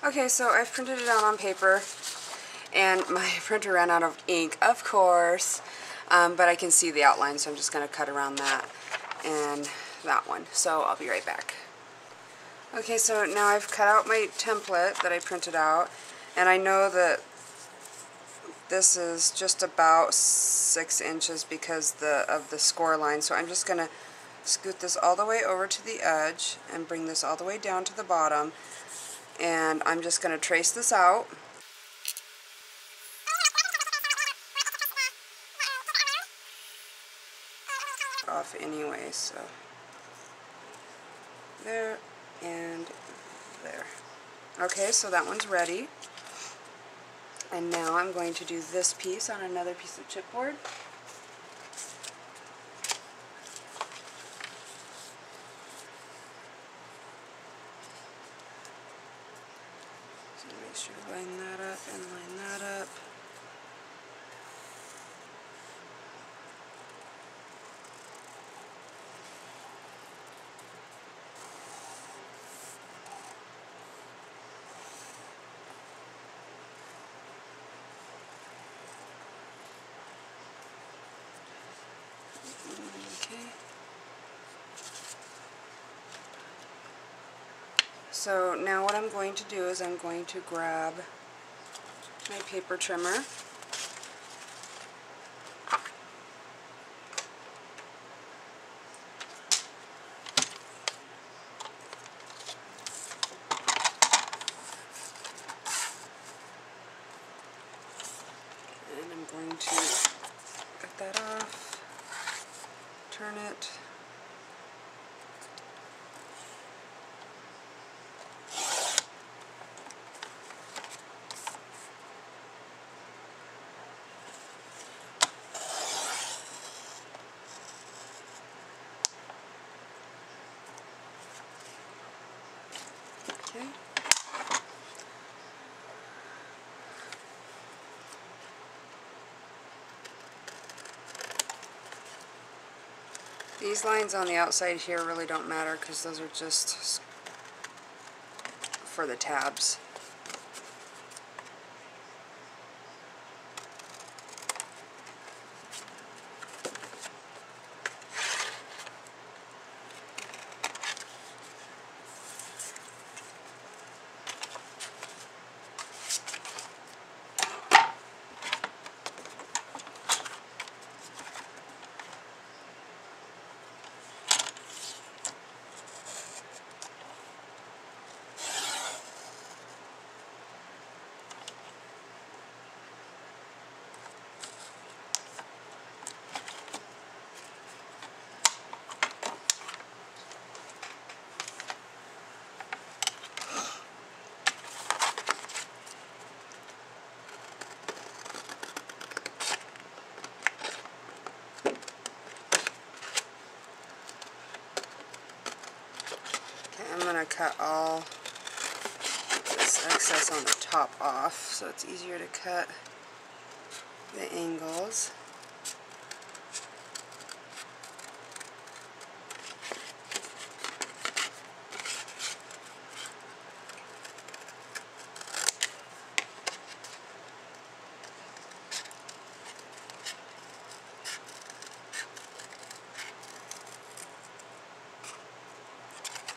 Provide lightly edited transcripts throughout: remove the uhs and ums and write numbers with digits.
Okay, so I've printed it out on paper, and my printer ran out of ink, of course, but I can see the outline, so I'm just going to cut around that and that one. So I'll be right back. Okay, so now I've cut out my template that I printed out, and I know that this is just about 6 inches because of the score line, so I'm just going to scoot this all the way over to the edge and bring this all the way down to the bottom, and I'm just going to trace this out. Off anyway, so there and there. Okay, so that one's ready. And now I'm going to do this piece on another piece of chipboard. So make sure to line that up and line that up. Okay. So now what I'm going to do is I'm going to grab my paper trimmer. And I'm going to cut that off, turn it. Okay. These lines on the outside here really don't matter because those are just for the tabs. I'm going to cut all this excess on the top off so it's easier to cut the angles.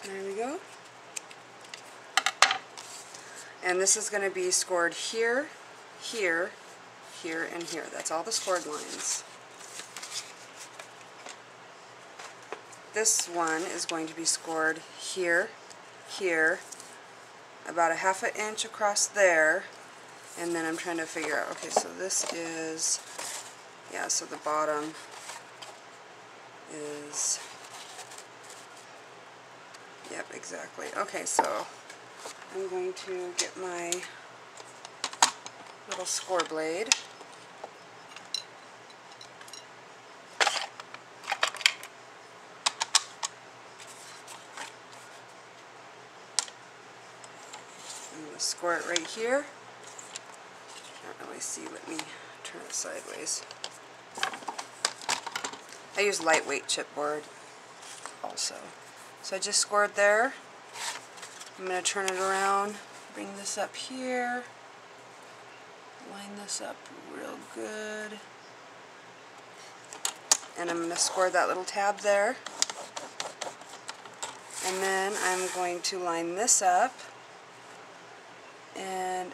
There we go. And this is going to be scored here, here, here, and here. That's all the scored lines. This one is going to be scored here, here, about a ½ inch across there, and then I'm trying to figure out, okay, so this is, yeah, so the bottom is, yep, exactly. Okay, so I'm going to get my little score blade. I'm going to score it right here. Can't really see, let me turn it sideways. I use lightweight chipboard also. So I just scored there. I'm going to turn it around, bring this this up here, line this up real good, and I'm going to score that little tab there. And then I'm going to line this up and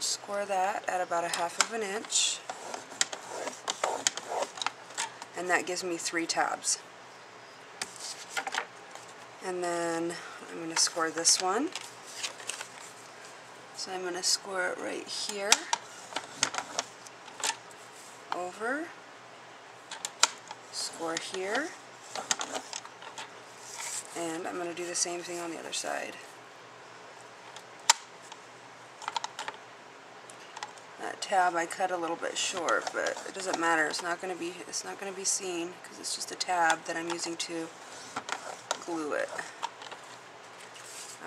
score that at about 1/2 inch. And that gives me 3 tabs. And then I'm going to score this one. So I'm going to score it right here, over, score here, and I'm going to do the same thing on the other side. That tab I cut a little bit short, but it doesn't matter. It's not going to be seen because it's just a tab that I'm using to glue it.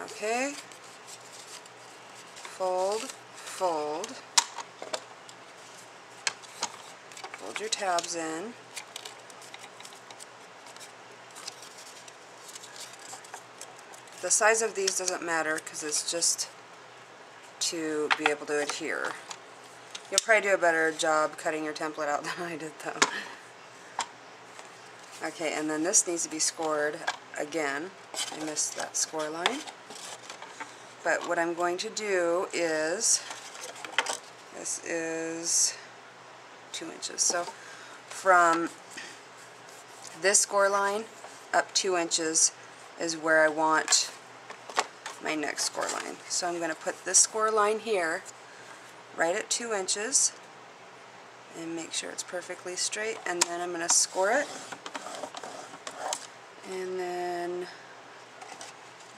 Okay. Fold, fold. Fold your tabs in. The size of these doesn't matter because it's just to be able to adhere. You'll probably do a better job cutting your template out than I did though. Okay, and then this needs to be scored again. I missed that score line. But what I'm going to do is, this is 2 inches. So from this score line up 2 inches is where I want my next score line. So I'm going to put this score line here right at 2 inches and make sure it's perfectly straight, and then I'm going to score it, and then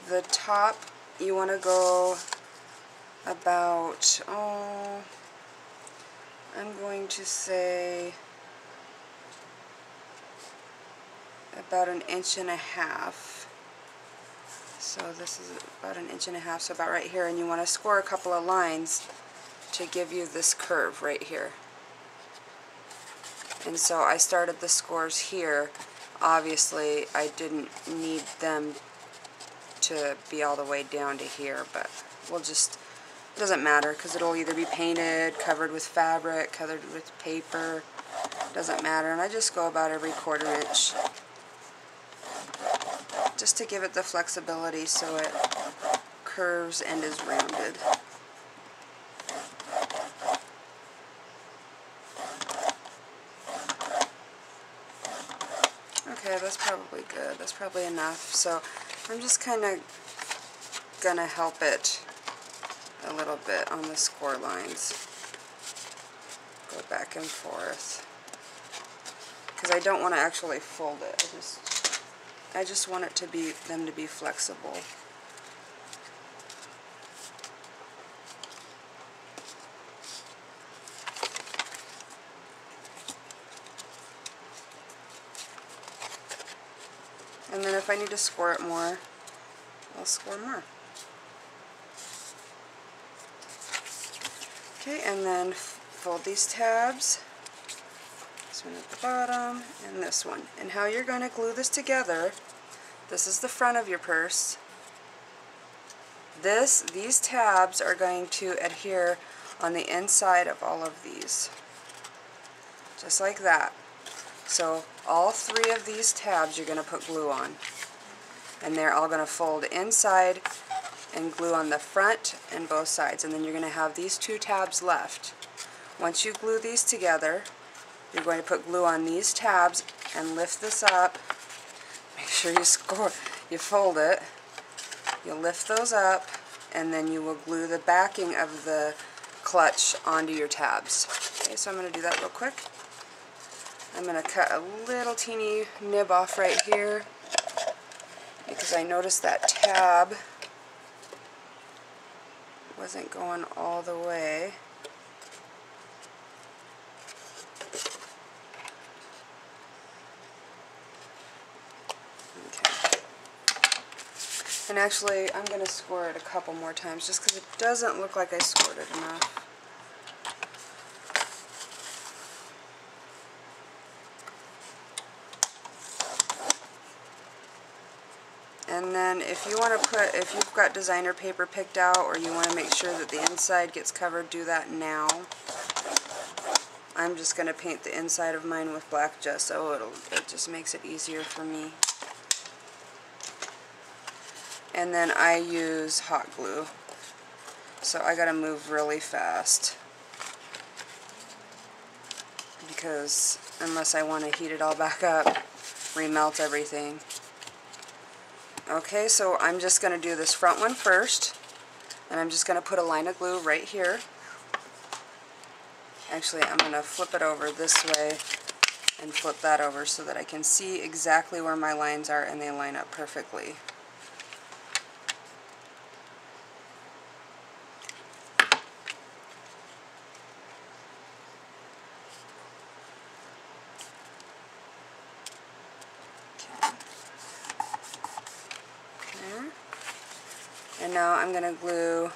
the top you want to go about, I'm going to say about 1.5 inches. So this is about 1.5 inches, so about right here, and you want to score a couple of lines to give you this curve right here. And so I started the scores here. Obviously I didn't need them to be all the way down to here, but we'll just, it doesn't matter because it'll either be painted, covered with fabric, covered with paper, doesn't matter. And I just go about every 1/4 inch just to give it the flexibility so it curves and is rounded. Okay, that's probably good. That's probably enough. So I'm just kind of going to help it a little bit on the score lines. Go back and forth. Because I don't want to actually fold it. I just want it to be, them to be flexible. And then if I need to score it more, I'll score more. Okay, and then fold these tabs. This one at the bottom, and this one. And how you're going to glue this together, this is the front of your purse. These tabs are going to adhere on the inside of all of these. Just like that. So all 3 of these tabs you're going to put glue on. And they're all going to fold inside and glue on the front and both sides. And then you're going to have these 2 tabs left. Once you glue these together, you're going to put glue on these tabs and lift this up. Make sure you fold it. You'll lift those up, and then you will glue the backing of the clutch onto your tabs. Okay, so I'm going to do that real quick. I'm going to cut a little teeny nib off right here because I noticed that tab wasn't going all the way. Okay. And actually, I'm going to score it a couple more times just because it doesn't look like I scored it enough. And then if you want to put, if you've got designer paper picked out or you want to make sure that the inside gets covered, do that now. I'm just going to paint the inside of mine with black gesso. It just makes it easier for me. And then I use hot glue. So I got to move really fast, because unless I want to heat it all back up, remelt everything. Okay, so I'm just going to do this front one first, and I'm just going to put a line of glue right here. Actually, I'm going to flip it over this way and flip that over so that I can see exactly where my lines are and they line up perfectly. And now I'm going to glue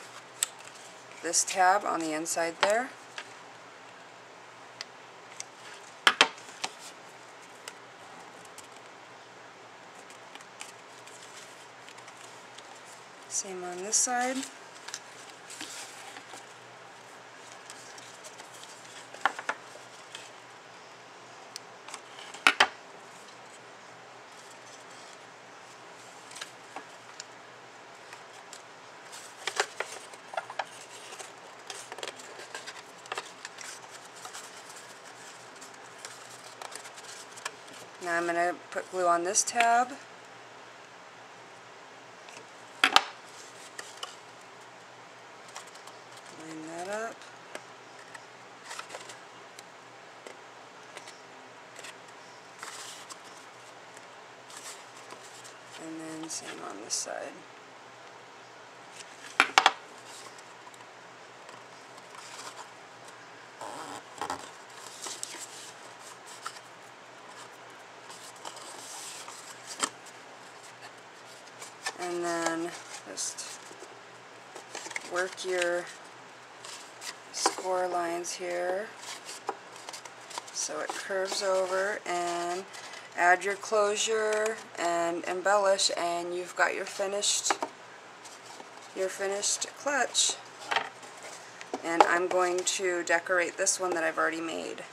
this tab on the inside there. Same on this side. Now I'm going to put glue on this tab. Line that up. And then same on this side. And then just work your score lines here so it curves over, and add your closure and embellish, and you've got your finished clutch. And I'm going to decorate this one that I've already made.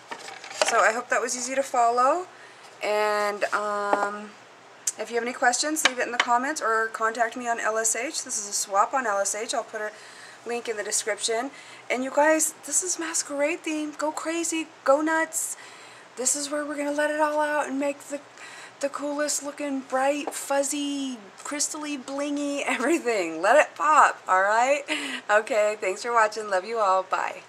So I hope that was easy to follow, and if you have any questions, leave it in the comments or contact me on LSH. This is a swap on LSH. I'll put a link in the description. And you guys, this is masquerade theme. Go crazy, go nuts. This is where we're going to let it all out and make the coolest looking, bright, fuzzy, crystally, blingy, everything. Let it pop, alright? Okay, thanks for watching. Love you all. Bye.